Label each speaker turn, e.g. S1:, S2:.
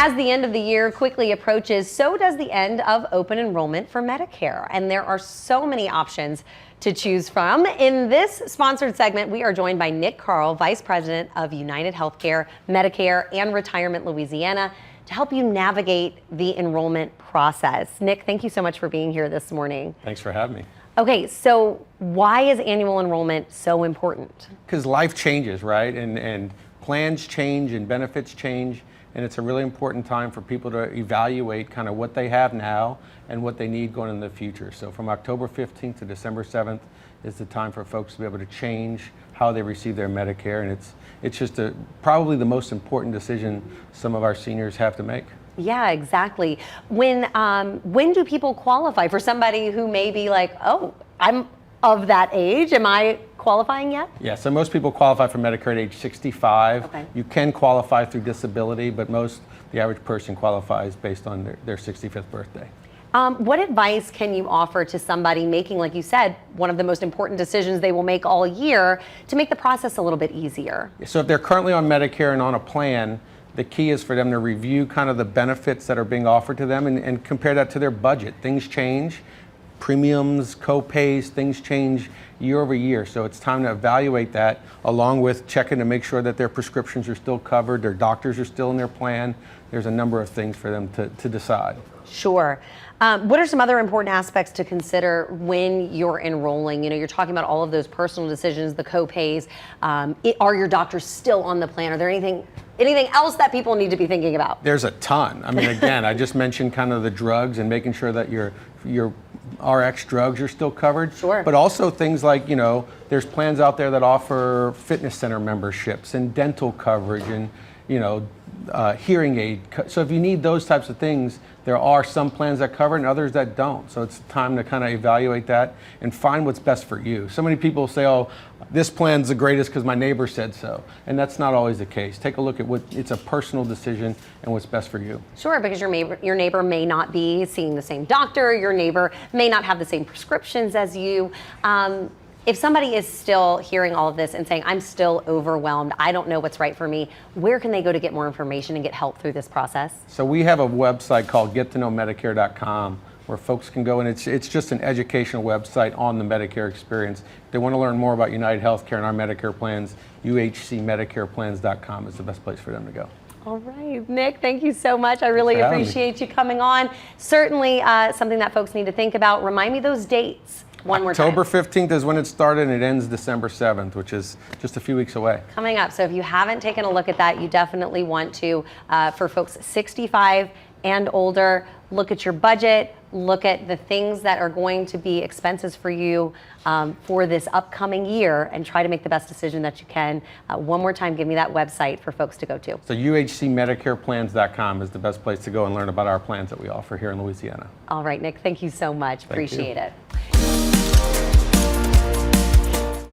S1: As the end of the year quickly approaches, so does the end of open enrollment for Medicare. And there are so many options to choose from. In this sponsored segment, we are joined by Nick Karl, Vice President of United Healthcare, Medicare, and Retirement Louisiana, to help you navigate the enrollment process. Nick, thank you so much for being here this morning.
S2: Thanks for having me.
S1: Okay, so why is annual enrollment so important?
S2: Because life changes, right? And plans change and benefits change. And it's a really important time for people to evaluate kind of what they have now and what they need going in the future. So from October 15th to December 7th is the time for folks to be able to change how they receive their Medicare. And it's just probably the most important decision some of our seniors have to make.
S1: Yeah, exactly. When do people qualify? For somebody who may be like, oh, I'm of that age, am I qualifying yet?
S2: Yeah, so most people qualify for Medicare at age 65.
S1: Okay.
S2: You can qualify through disability, but the average person qualifies based on their 65th birthday.
S1: What advice can you offer to somebody making, like you said, one of the most important decisions they will make all year to make the process a little bit easier?
S2: So if they're currently on Medicare and on a plan, the key is for them to review kind of the benefits that are being offered to them and compare that to their budget. Things change. Premiums, co-pays, things change year over year. So it's time to evaluate that along with checking to make sure that their prescriptions are still covered, their doctors are still in their plan. There's a number of things for them to decide.
S1: Sure. What are some other important aspects to consider when you're enrolling? You know, you're talking about all of those personal decisions, the co-pays. Are your doctors still on the plan? Are there anything else that people need to be thinking about?
S2: There's a ton. I mean, again, I just mentioned kind of the drugs and making sure that your RX drugs are still covered.
S1: Sure.
S2: But also things like, you know, there's plans out there that offer fitness center memberships and dental coverage and, you know, hearing aid. So if you need those types of things, there are some plans that cover and others that don't. So it's time to kind of evaluate that and find what's best for you. So many people say, oh, this plan's the greatest because my neighbor said so. And that's not always the case. Take a look at it's a personal decision and what's best for you.
S1: Sure, because your neighbor may not be seeing the same doctor, your neighbor may not have the same prescriptions as you. If somebody is still hearing all of this and saying, I'm still overwhelmed, I don't know what's right for me, where can they go to get more information and get help through this process?
S2: So we have a website called gettoknowmedicare.com where folks can go, and it's just an educational website on the Medicare experience. If they want to learn more about United Healthcare and our Medicare plans, uhcmedicareplans.com is the best place for them to go.
S1: All right, Nick, thank you so much. I really appreciate you coming on. Certainly something that folks need to think about. Remind me those dates. One more time.
S2: October 15th is when it started and it ends December 7th, which is just a few weeks away.
S1: Coming up. So if you haven't taken a look at that, you definitely want to, for folks 65 and older, look at your budget, look at the things that are going to be expenses for you for this upcoming year and try to make the best decision that you can. One more time, give me that website for folks to go to.
S2: So uhcmedicareplans.com is the best place to go and learn about our plans that we offer here in Louisiana.
S1: All right, Nick, thank you so much. Appreciate it.